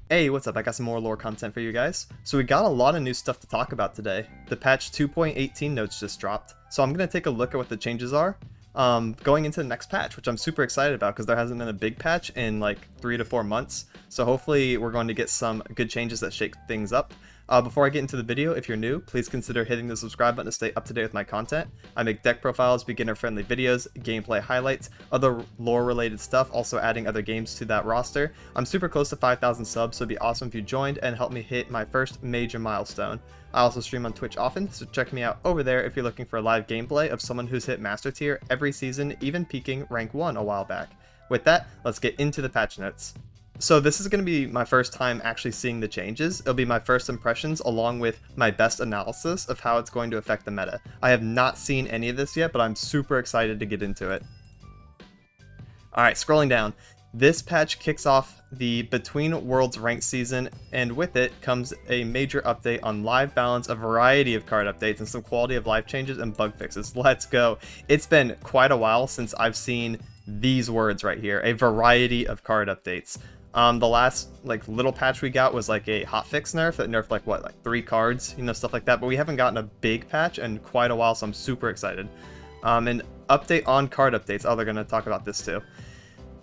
Hey, what's up? I got some more lore content for you guys. So we got a lot of new stuff to talk about today. The patch 2.18 notes just dropped, so I'm going to take a look at what the changes are going into the next patch, which I'm super excited about because there hasn't been a big patch in like 3 to 4 months. So hopefully we're going to get some good changes that shake things up. Before I get into the video, if you're new, please consider hitting the subscribe button to stay up to date with my content. I make deck profiles, beginner-friendly videos, gameplay highlights, other lore-related stuff, also adding other games to that roster. I'm super close to 5,000 subs, so it'd be awesome if you joined and helped me hit my first major milestone. I also stream on Twitch often, so check me out over there if you're looking for a live gameplay of someone who's hit Master Tier every season, even peaking Rank 1 a while back. With that, let's get into the patch notes. So this is going to be my first time actually seeing the changes. It'll be my first impressions along with my best analysis of how it's going to affect the meta. I have not seen any of this yet, but I'm super excited to get into it. Alright, scrolling down. This patch kicks off the Between Worlds ranked season, and with it comes a major update on live balance, a variety of card updates, and some quality of life changes and bug fixes. Let's go. It's been quite a while since I've seen these words right here, a variety of card updates. The last little patch we got was like a hotfix nerf that nerfed like 3 cards, stuff like that, but we haven't gotten a big patch in quite a while, so I'm super excited. An update on card updates. Oh, they're going to talk about this too.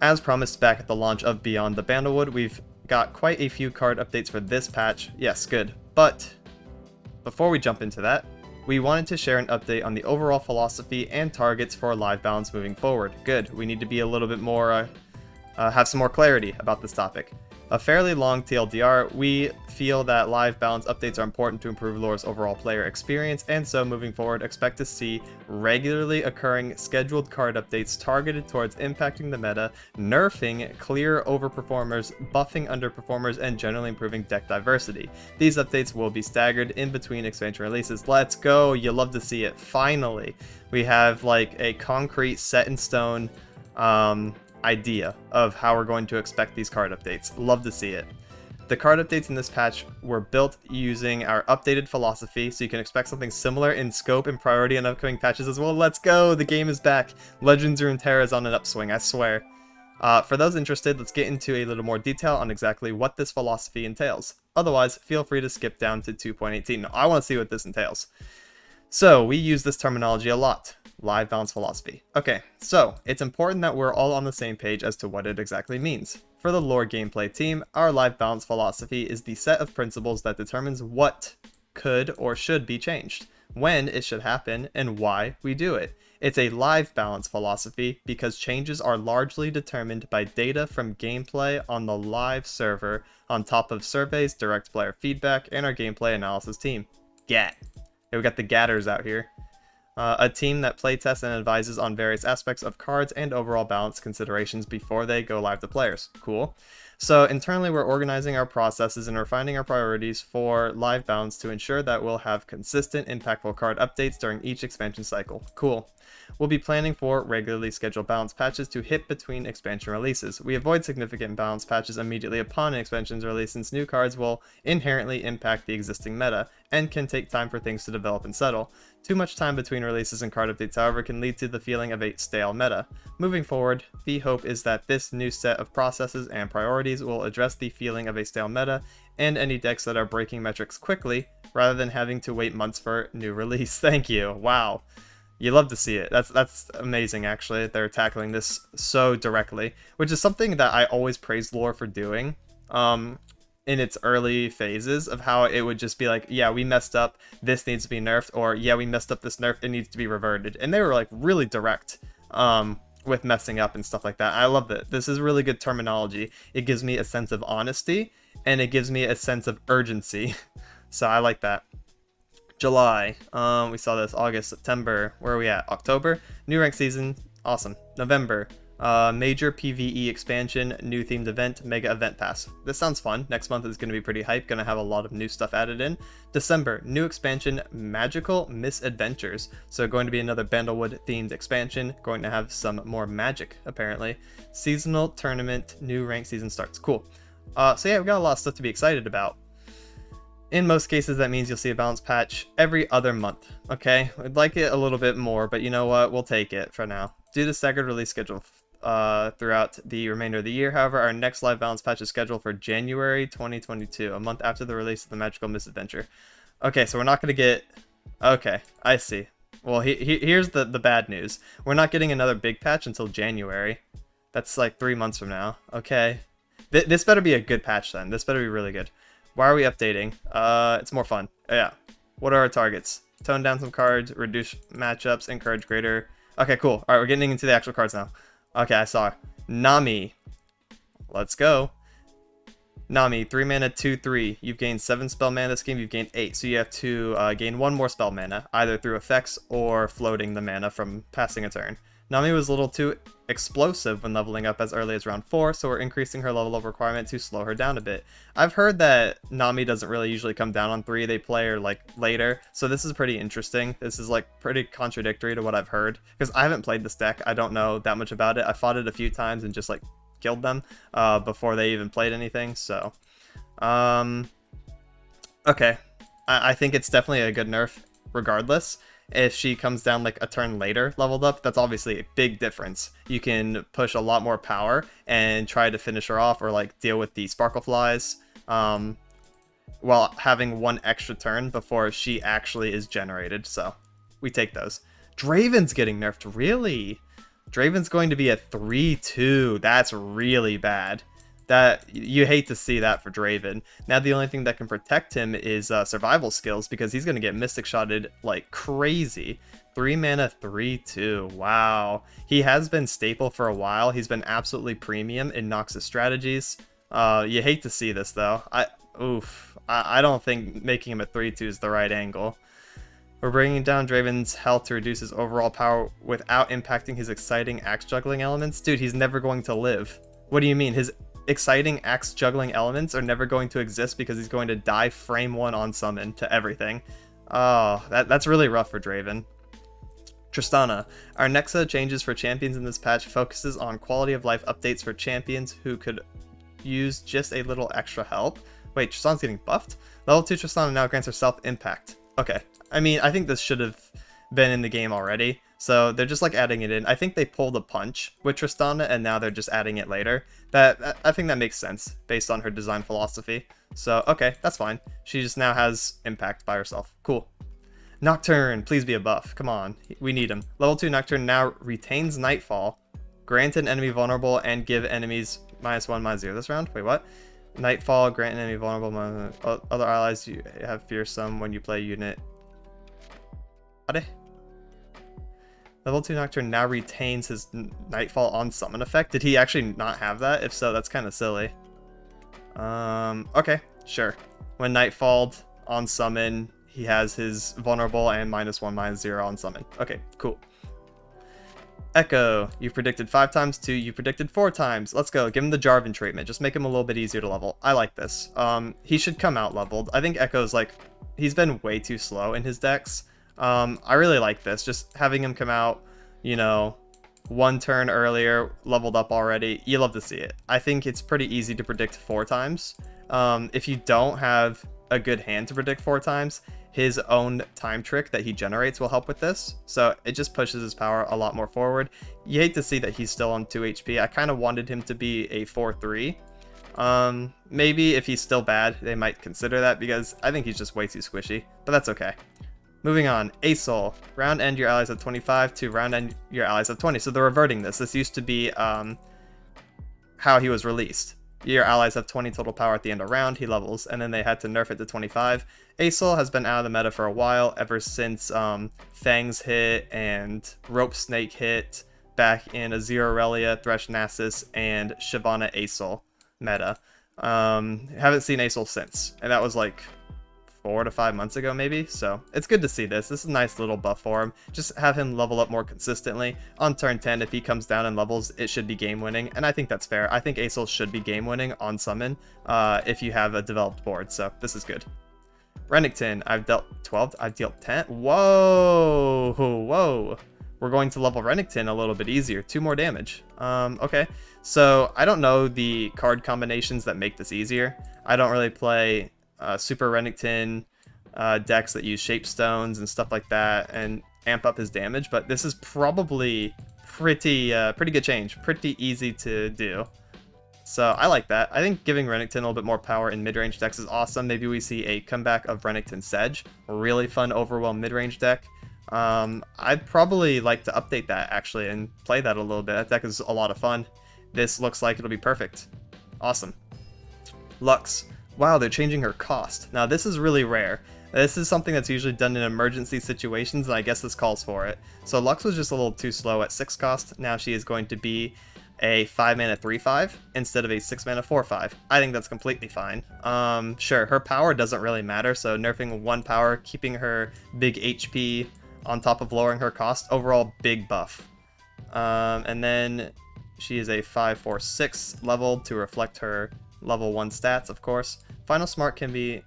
As promised back at the launch of Beyond the Bandlewood, we've got quite a few card updates for this patch. Yes, good. But before we jump into that, we wanted to share an update on the overall philosophy and targets for live balance moving forward. Good. We need to be a little bit more have some more clarity about this topic. A fairly long TLDR, we feel that live balance updates are important to improve LoR's overall player experience, and so moving forward expect to see regularly occurring scheduled card updates targeted towards impacting the meta, nerfing clear overperformers, buffing underperformers, and generally improving deck diversity. These updates will be staggered in between expansion releases. Let's go! You love to see it. Finally, we have like a concrete set in stone idea of how we're going to expect these card updates. Love to see it. The card updates in this patch were built using our updated philosophy, so you can expect something similar in scope and priority in upcoming patches as well. Let's go! The game is back. Legends Runeterra is on an upswing, I swear. For those interested, let's get into a little more detail on exactly what this philosophy entails. Otherwise, feel free to skip down to 2.18. Now, I want to see what this entails. So, we use this terminology a lot. Live balance philosophy. Okay, so it's important that we're all on the same page as to what it exactly means. For the lore gameplay team, our live balance philosophy is the set of principles that determines what could or should be changed, when it should happen, and why we do it. It's a live balance philosophy because changes are largely determined by data from gameplay on the live server, on top of surveys, direct player feedback, and our gameplay analysis team. GAT. Okay, we got the gatters out here. A team that playtests and advises on various aspects of cards and overall balance considerations before they go live to players. Cool. So internally we're organizing our processes and refining our priorities for live balance to ensure that we'll have consistent, impactful card updates during each expansion cycle. Cool. We'll be planning for regularly scheduled balance patches to hit between expansion releases. We avoid significant balance patches immediately upon an expansion's release since new cards will inherently impact the existing meta and can take time for things to develop and settle. Too much time between releases and card updates, however, can lead to the feeling of a stale meta. Moving forward, the hope is that this new set of processes and priorities will address the feeling of a stale meta and any decks that are breaking metrics quickly, rather than having to wait months for new release. Thank you. Wow. You love to see it. That's amazing, actually. They're tackling this so directly, which is something that I always praised lore for doing. In its early phases of how it would just be like, yeah, we messed up, this needs to be nerfed, or yeah, we messed up this nerf, it needs to be reverted. And they were like really direct with messing up and stuff like that. I love that. This is really good terminology. It gives me a sense of honesty and it gives me a sense of urgency. So I like that. July, we saw this. August, September, where are we at? October, new rank season, awesome. November, major PvE expansion, new themed event, mega event pass. This sounds fun. Next month is going to be pretty hype, going to have a lot of new stuff added in. December, new expansion, magical misadventures. So going to be another Bandlewood themed expansion, going to have some more magic apparently. Seasonal tournament, new rank season starts. Cool. So yeah, we've got a lot of stuff to be excited about. In most cases, that means you'll see a balance patch every other month, okay? I'd like it a little bit more, but you know what? We'll take it for now. Due to staggered release schedule throughout the remainder of the year. However, our next live balance patch is scheduled for January 2022, a month after the release of the Magical Misadventure. Okay, so we're not going to get... Okay, I see. Well, here's the bad news. We're not getting another big patch until January. That's like 3 months from now. Okay. This better be a good patch then. This better be really good. Why are we updating? It's more fun. Yeah. What are our targets? Tone down some cards, reduce matchups, encourage greater... Okay, cool. Alright, we're getting into the actual cards now. Okay, I saw. Nami. Let's go. Nami, 3 mana, 2/3. You've gained 7 spell mana this game, you've gained 8. So you have to gain 1 more spell mana, either through effects or floating the mana from passing a turn. Nami was a little too explosive when leveling up as early as round 4, so we're increasing her level up requirement to slow her down a bit. I've heard that Nami doesn't really usually come down on 3, they play her like later, so this is pretty interesting. This is like pretty contradictory to what I've heard, because I haven't played this deck, I don't know that much about it. I fought it a few times and just like killed them before they even played anything, so... Okay, I think it's definitely a good nerf regardless. If she comes down like a turn later leveled up, that's obviously a big difference. You can push a lot more power and try to finish her off or like deal with the sparkle flies while having 1 extra turn before she actually is generated. So we take those. Draven's getting nerfed, really? Draven's going to be a 3/2. That's really bad. That you hate to see that for Draven. Now the only thing that can protect him is survival skills, because he's going to get mystic shotted like crazy. 3 mana, 3/2. Wow. He has been staple for a while. He's been absolutely premium in Nox's strategies. You hate to see this though. I don't think making him a 3/2 is the right angle. We're bringing down Draven's health to reduce his overall power without impacting his exciting axe juggling elements. Dude, he's never going to live. What do you mean? His exciting axe juggling elements are never going to exist because he's going to die frame 1 on summon to everything. Oh, that's really rough for Draven. Tristana. Our next set of changes for champions in this patch focuses on quality of life updates for champions who could use just a little extra help. Wait, Tristana's getting buffed? Level 2 Tristana now grants herself impact. Okay. I mean, I think this should have been in the game already. So they're just like adding it in. I think they pulled a punch with Tristana and now they're just adding it later. I think that makes sense based on her design philosophy. So, okay, that's fine. She just now has impact by herself. Cool. Nocturne, please be a buff. Come on, we need him. Level 2 Nocturne now retains Nightfall. Grant an enemy vulnerable and give enemies -1/-0 this round. Wait, what? Nightfall, grant an enemy vulnerable. Other allies you have fearsome when you play unit. Level 2 Nocturne now retains his Nightfall on summon effect. Did he actually not have that? If so, that's kind of silly. Okay, sure. When Nightfalled on summon, he has his vulnerable and -1/-0 on summon. Okay, cool. Ekko, you've predicted 5 times, 2, you predicted 4 times. Let's go, give him the Jarvan treatment. Just make him a little bit easier to level. I like this. He should come out leveled. I think Ekko's like, he's been way too slow in his decks. I really like this. Just having him come out, you know, 1 turn earlier, leveled up already. You love to see it. I think it's pretty easy to predict 4 times. If you don't have a good hand to predict 4 times, his own time trick that he generates will help with this. So it just pushes his power a lot more forward. You hate to see that he's still on 2 HP. I kind of wanted him to be a 4/3. Maybe if he's still bad, they might consider that, because I think he's just way too squishy, but that's okay. Moving on, Asol. Round end your allies have 25 to round end your allies have 20. So they're reverting this. This used to be how he was released. Your allies have 20 total power at the end of round, he levels, and then they had to nerf it to 25. Asol has been out of the meta for a while, ever since Fangs hit and Rope Snake hit back in Azir Aurelia, Thresh Nasus, and Shyvana Asol meta. Haven't seen Asol since, and that was like 4 to 5 months ago maybe, so it's good to see this. This is a nice little buff for him. Just have him level up more consistently. On turn 10, if he comes down and levels, it should be game winning, and I think that's fair. I think Asol should be game winning on summon if you have a developed board, so this is good. Renekton, I've dealt 12, I've dealt 10. Whoa. We're going to level Renekton a little bit easier. 2 more damage. Okay. So I don't know the card combinations that make this easier. I don't really play Super Renekton decks that use Shape Stones and stuff like that and amp up his damage, but this is probably pretty good change. Pretty easy to do. So I like that. I think giving Renekton a little bit more power in mid-range decks is awesome. Maybe we see a comeback of Renekton Sedge. A really fun overwhelm mid-range deck. I'd probably like to update that actually and play that a little bit. That deck is a lot of fun. This looks like it'll be perfect. Awesome. Lux. Wow, they're changing her cost. Now this is really rare. This is something that's usually done in emergency situations, and I guess this calls for it. So Lux was just a little too slow at 6 cost. Now she is going to be a 5 mana 3/5 instead of a 6 mana 4/5. I think that's completely fine. Sure, her power doesn't really matter, so nerfing 1 power, keeping her big HP on top of lowering her cost, overall big buff. And then she is a 5/4/6 level to reflect her level 1 stats, of course. Final Smart can be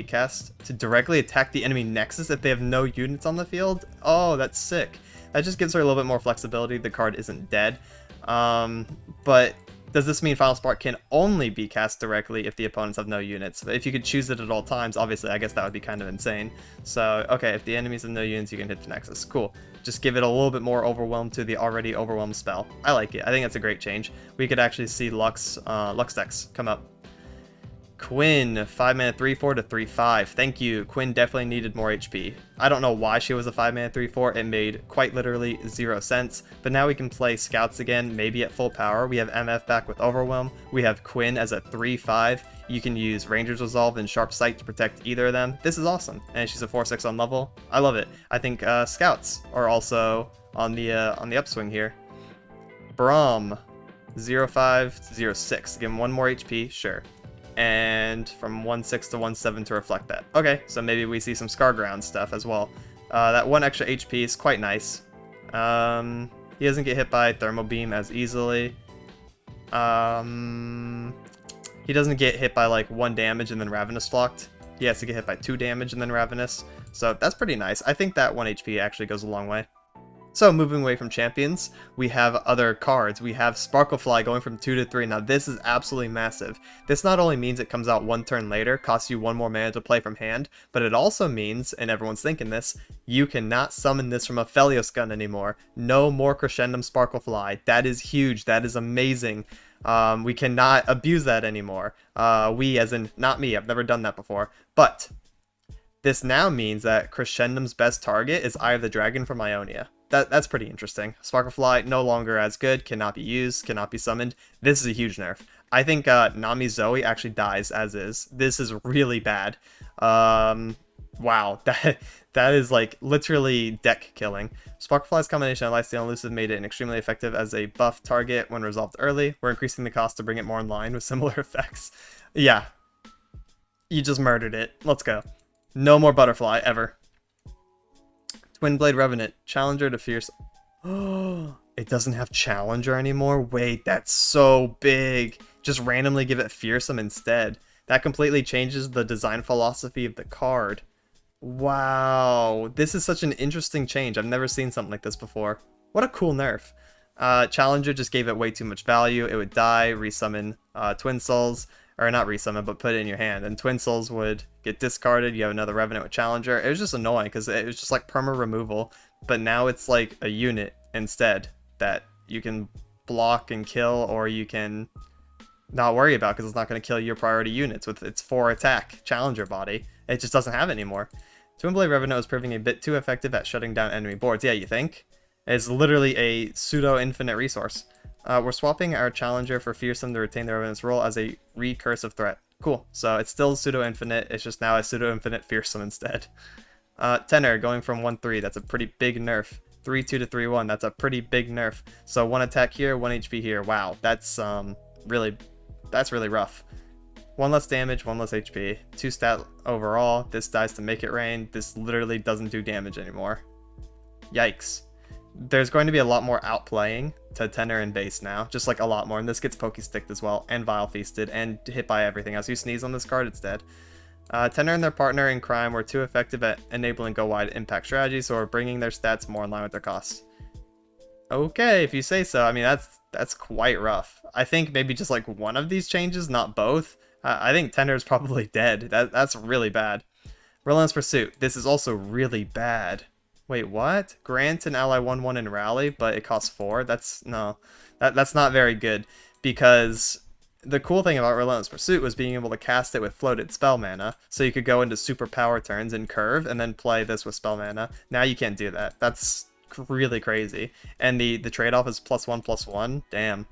cast to directly attack the enemy nexus if they have no units on the field. Oh, that's sick. That just gives her a little bit more flexibility. The card isn't dead. But does this mean Final Spark can only be cast directly if the opponents have no units? If you could choose it at all times, obviously, I guess that would be kind of insane. So, okay, if the enemies have no units, you can hit the Nexus. Cool. Just give it a little bit more overwhelm to the already overwhelmed spell. I like it. I think that's a great change. We could actually see Lux decks come up. Quinn, 5 mana 3/4 to 3/5. Thank you. Quinn definitely needed more HP. I don't know why she was a 5 mana 3/4. It made quite literally 0 sense. But now we can play Scouts again, maybe at full power. We have MF back with Overwhelm. We have Quinn as a 3/5. You can use Ranger's Resolve and Sharp Sight to protect either of them. This is awesome. And she's a 4/6 on level. I love it. I think Scouts are also on the upswing here. Braum, 0/5 to 0/6. Give him 1 more HP, sure. And from 1/6 to 1/7 to reflect that. Okay, so maybe we see some Scarground stuff as well. That 1 extra HP is quite nice. He doesn't get hit by Thermal Beam as easily. He doesn't get hit by like 1 damage and then Ravenous Flocked. He has to get hit by 2 damage and then Ravenous. So that's pretty nice. I think that 1 HP actually goes a long way. So moving away from champions, we have other cards. We have Sparklefly going from 2 to 3. Now this is absolutely massive. This not only means it comes out 1 turn later, costs you 1 more mana to play from hand, but it also means, and everyone's thinking this, you cannot summon this from a Phelios gun anymore. No more Crescendum Sparklefly. That is huge. That is amazing. We cannot abuse that anymore. We, as in, not me, I've never done that before. But this now means that Crescendum's best target is Eye of the Dragon from Ionia. That's pretty interesting. Sparklefly no longer as good, cannot be used, cannot be summoned. This is a huge nerf. I think Nami Zoe actually dies as is. This is really bad. Wow, that is like literally deck killing. Sparklefly's combination of Lifesteal and Elusive made it an extremely effective as a buff target when resolved early. We're increasing the cost to bring it more in line with similar effects. Yeah, you just murdered it. Let's go. No more Butterfly ever. Twinblade Revenant, Challenger to Fierce. Oh, it doesn't have Challenger anymore? Wait, that's so big. Just randomly give it Fearsome instead. That completely changes the design philosophy of the card. Wow, this is such an interesting change. I've never seen something like this before. What a cool nerf. Challenger just gave it way too much value. It would die, resummon Twin Souls. Or not resummon, but put it in your hand. And Twin Souls would get discarded. You have another Revenant with Challenger. It was just annoying because it was just like perma removal. But now it's like a unit instead that you can block and kill, or you can not worry about because it's not going to kill your priority units with its 4 attack Challenger body. It just doesn't have it anymore. Twinblade Revenant is proving a bit too effective at shutting down enemy boards. Yeah, you think? It's literally a pseudo-infinite resource. We're swapping our Challenger for Fearsome to retain the Revenant's role as a recursive threat. Cool. So it's still pseudo-infinite. It's just now a pseudo-infinite Fearsome instead. Tenor going from 1/3. That's a pretty big nerf. 3/2 to 3/1. That's a pretty big nerf. So 1 attack here, 1 HP here. Wow, that's really rough. 1 less damage, 1 less HP. 2 stat overall. This dies to make it rain. This literally doesn't do damage anymore. Yikes. There's going to be a lot more outplaying to Tenor and base now, just like a lot more, and this gets Pokesticked as well, and Vile Feasted, and hit by everything else. You sneeze on this card, it's dead. Tenor and their partner in crime were too effective at enabling go-wide impact strategies, so we're bringing their stats more in line with their costs. Okay, if you say so. I mean, that's quite rough. I think maybe just like one of these changes, not both. I think Tenor is probably dead. That's really bad. Relentless Pursuit. This is also really bad. Wait, what? Grant an ally 1/1 in rally, but it costs 4? That's no. That's not very good, because the cool thing about Relentless Pursuit was being able to cast it with floated spell mana, so you could go into super power turns and curve and then play this with spell mana. Now you can't do that. That's really crazy. And the trade-off is +1/+1. Damn.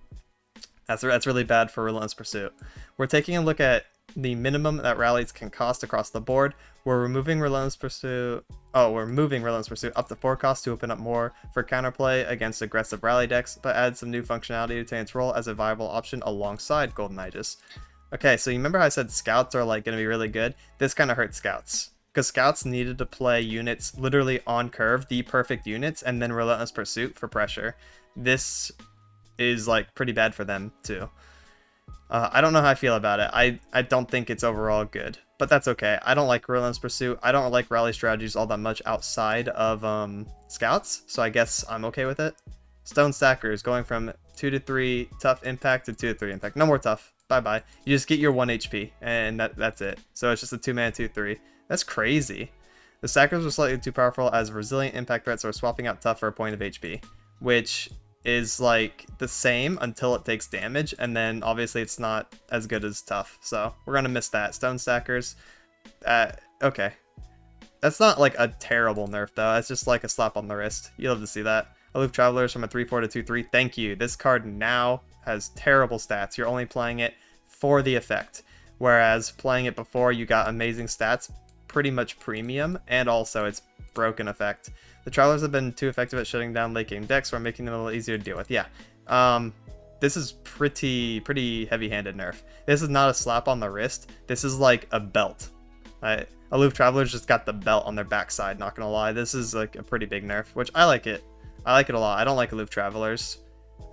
That's really bad for Relentless Pursuit. We're taking a look at the minimum that rallies can cost across the board. We're removing Relentless Pursuit. Oh, we're moving Relentless Pursuit up to 4 cost to open up more for counterplay against aggressive rally decks, but add some new functionality to its role as a viable option alongside Golden Aegis. Okay, so you remember how I said scouts are like going to be really good? This kind of hurts scouts, because scouts needed to play units literally on curve, the perfect units, and then Relentless Pursuit for pressure. This is like pretty bad for them too. I don't know how I feel about it. I don't think it's overall good, but that's okay. I don't like Relentless Pursuit. I don't like rally strategies all that much outside of scouts, so I guess I'm okay with it. Stone Stackers going from 2 to 3 tough impact to 2 to 3 impact. No more tough. Bye bye. You just get your 1 HP, and that's it. So it's just a 2-mana 2/3. That's crazy. The Stackers were slightly too powerful as resilient impact threats, so we're swapping out tough for a point of HP, which is like the same until it takes damage, and then obviously it's not as good as tough, so we're gonna miss that. Stone Stackers, okay, that's not like a terrible nerf though. It's just like a slap on the wrist. You'll have to see that. Aloof Travelers from a 3/4 to 2/3. Thank you. This card now has terrible stats. You're only playing it for the effect, whereas playing it before you got amazing stats, pretty much premium, and also it's broken effect. The Travelers have been too effective at shutting down late game decks, so we're making them a little easier to deal with. Yeah, this is pretty heavy-handed nerf. This is not a slap on the wrist. This is like a belt. Aloof Travelers just got the belt on their backside, not gonna lie. This is like a pretty big nerf, which I like it. I like it a lot. I don't like Aloof Travelers.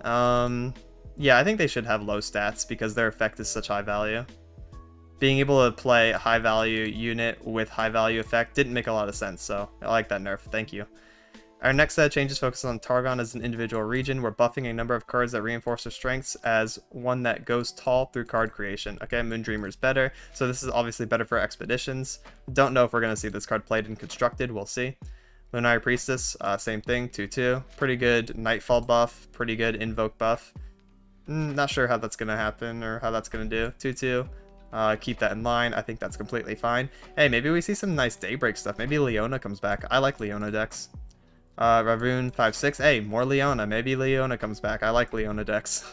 Yeah, I think they should have low stats because their effect is such high value. Being able to play a high value unit with high value effect didn't make a lot of sense, so I like that nerf. Thank you. Our next set of changes focuses on Targon as an individual region. We're buffing a number of cards that reinforce their strengths as one that goes tall through card creation. Okay, Moondreamer's better, so this is obviously better for expeditions. Don't know if we're going to see this card played and constructed. We'll see. Lunari Priestess, same thing, 2/2. Pretty good Nightfall buff, pretty good Invoke buff. Not sure how that's going to happen or how that's going to do. 2/2. Keep that in mind. I think that's completely fine. Hey, maybe we see some nice Daybreak stuff. Maybe Leona comes back. I like Leona decks. Ravoon 5/6. Hey, more Leona. Maybe Leona comes back. I like Leona decks.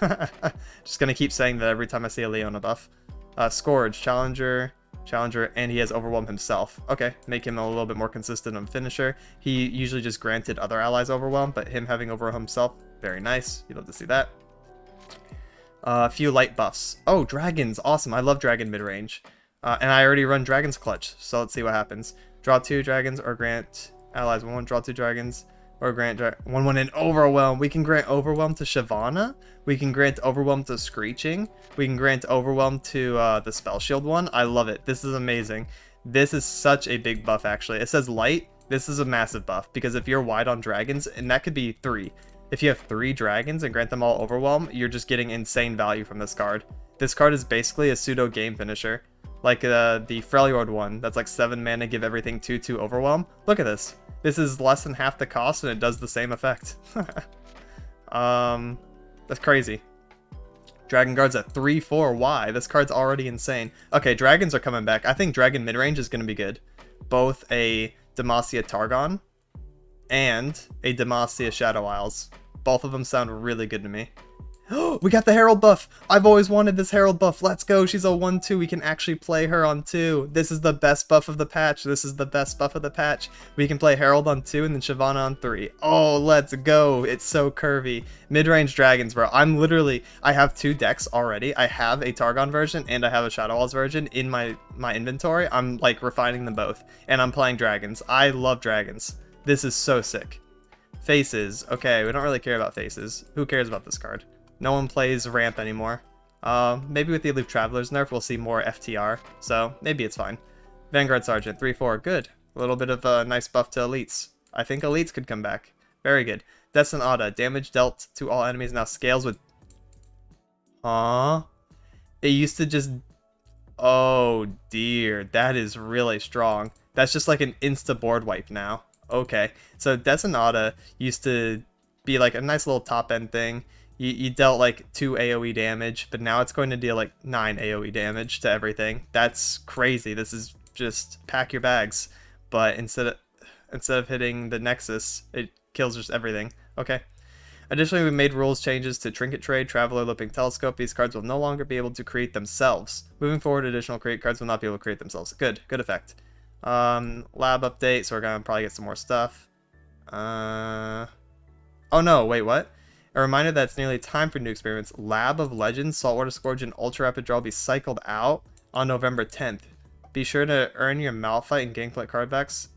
Just gonna keep saying that every time I see a Leona buff. Scourge, Challenger, and he has Overwhelm himself. Okay, make him a little bit more consistent on finisher. He usually just granted other allies Overwhelm, but him having Overwhelm himself, very nice. You'd love to see that. A few light buffs. Oh, dragons. Awesome. I love dragon mid-range. And I already run Dragon's Clutch, so let's see what happens. Draw 2 dragons or grant allies 1/1. Draw 2 dragons or grant 1/1 in Overwhelm. We can grant Overwhelm to Shyvana. We can grant Overwhelm to Screeching. We can grant Overwhelm to the Spell Shield one. I love it. This is amazing. This is such a big buff, actually. It says light. This is a massive buff, because if you're wide on dragons, and that could be 3. If you have 3 dragons and grant them all Overwhelm, you're just getting insane value from this card. This card is basically a pseudo game finisher. Like the Freljord one, that's like 7 mana, give everything 2/2 Overwhelm. Look at this. This is less than half the cost and it does the same effect. That's crazy. Dragon Guard's at 3/4. Why? This card's already insane. Okay, dragons are coming back. I think Dragon midrange is going to be good. Both a Demacia Targon and a Demacia Shadow Isles. Both of them sound really good to me. We got the Herald buff! I've always wanted this Herald buff. Let's go. She's a 1/2. We can actually play her on 2. This is the best buff of the patch. This is the best buff of the patch. We can play Herald on 2 and then Shyvana on 3. Oh, let's go. It's so curvy. Mid-range dragons, bro. I have 2 decks already. I have a Targon version and I have a Shadow Isles version in my inventory. I'm like refining them both. And I'm playing dragons. I love dragons. This is so sick. Faces. Okay, we don't really care about faces. Who cares about this card? No one plays ramp anymore. Maybe with the Aloof Travelers nerf, we'll see more FTR, so maybe it's fine. Vanguard Sergeant, 3/4, good. A little bit of a nice buff to elites. I think elites could come back. Very good. Destin Ada, damage dealt to all enemies now scales with... It used to just... Oh dear, that is really strong. That's just like an insta board wipe now. Okay. So Detonata used to be like a nice little top end thing. You dealt like 2 AoE damage, but now it's going to deal like 9 AoE damage to everything. That's crazy. This is just pack your bags. But instead of hitting the Nexus, it kills just everything. Okay. Additionally, we made rules changes to Trinket Trade, Traveler, Looping Telescope. These cards will no longer be able to create themselves. Moving forward, additional create cards will not be able to create themselves. Good effect. Lab update, so we're gonna probably get some more stuff. Oh no, wait, what? A reminder that it's nearly time for new experiments. Lab of Legends, Saltwater Scourge, and Ultra Rapid Draw will be cycled out on November 10th. Be sure to earn your Malphite and Gangplank card backs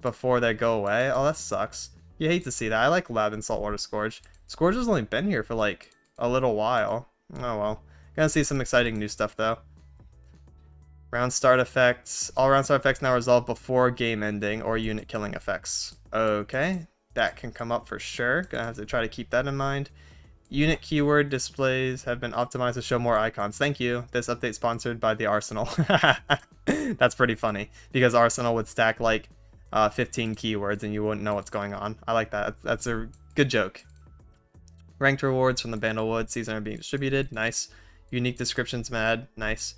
before they go away. Oh, that sucks. You hate to see that. I like Lab and Saltwater Scourge. Scourge has only been here for like a little while. Oh well. Gonna see some exciting new stuff though. Round start effects. All round start effects now resolve before game ending or unit killing effects. Okay. That can come up for sure. Gonna have to try to keep that in mind. Unit keyword displays have been optimized to show more icons. Thank you. This update sponsored by the Arsenal. That's pretty funny because Arsenal would stack like 15 keywords and you wouldn't know what's going on. I like that. That's a good joke. Ranked rewards from the Bandlewood season are being distributed. Nice. Unique descriptions mad. Nice.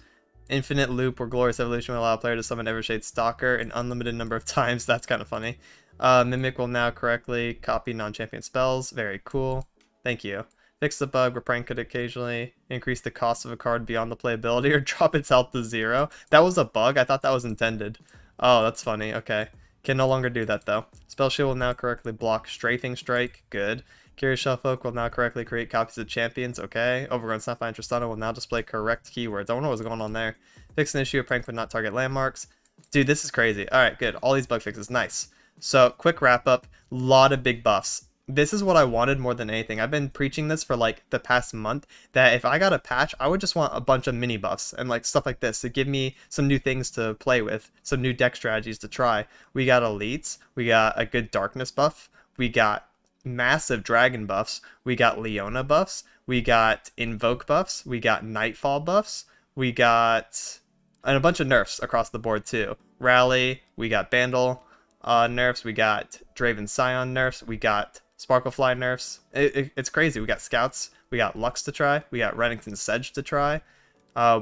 Infinite loop where Glorious Evolution will allow a player to summon Evershade Stalker an unlimited number of times. That's kind of funny. Mimic will now correctly copy non-champion spells. Very cool. Thank you. Fix the bug where Prank could occasionally increase the cost of a card beyond the playability or drop its health to 0. That was a bug? I thought that was intended. Oh, that's funny. Okay. Can no longer do that though. Spell Shield will now correctly block Strafing Strike. Good. Curious Shellfolk will now correctly create copies of champions. Okay. Overgrown Snapline and Tristana will now display correct keywords. I wonder what's going on there. Fix an issue. A Prank would not target landmarks. Dude, this is crazy. Alright, good. All these bug fixes. Nice. So, quick wrap up. Lot of big buffs. This is what I wanted more than anything. I've been preaching this for like the past month that if I got a patch, I would just want a bunch of mini buffs and like stuff like this to give me some new things to play with, some new deck strategies to try. We got elites, we got a good darkness buff, we got massive dragon buffs, we got Leona buffs, we got invoke buffs, we got nightfall buffs, we got and a bunch of nerfs across the board too. Rally, we got Bandle nerfs, we got Draven Sion nerfs, we got Sparklefly nerfs. It's crazy. We got Scouts, we got Lux to try, we got Renekton Sedge to try.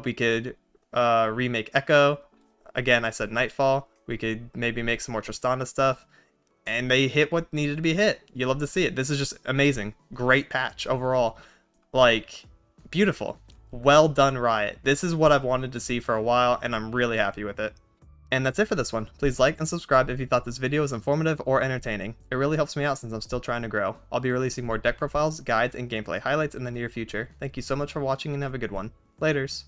We could remake Ekko. Again, I said Nightfall. We could maybe make some more Tristana stuff. And they hit what needed to be hit. You love to see it. This is just amazing. Great patch overall. Like, beautiful. Well done, Riot. This is what I've wanted to see for a while, and I'm really happy with it. And that's it for this one. Please like and subscribe if you thought this video was informative or entertaining. It really helps me out since I'm still trying to grow. I'll be releasing more deck profiles, guides, and gameplay highlights in the near future. Thank you so much for watching and have a good one. Laters.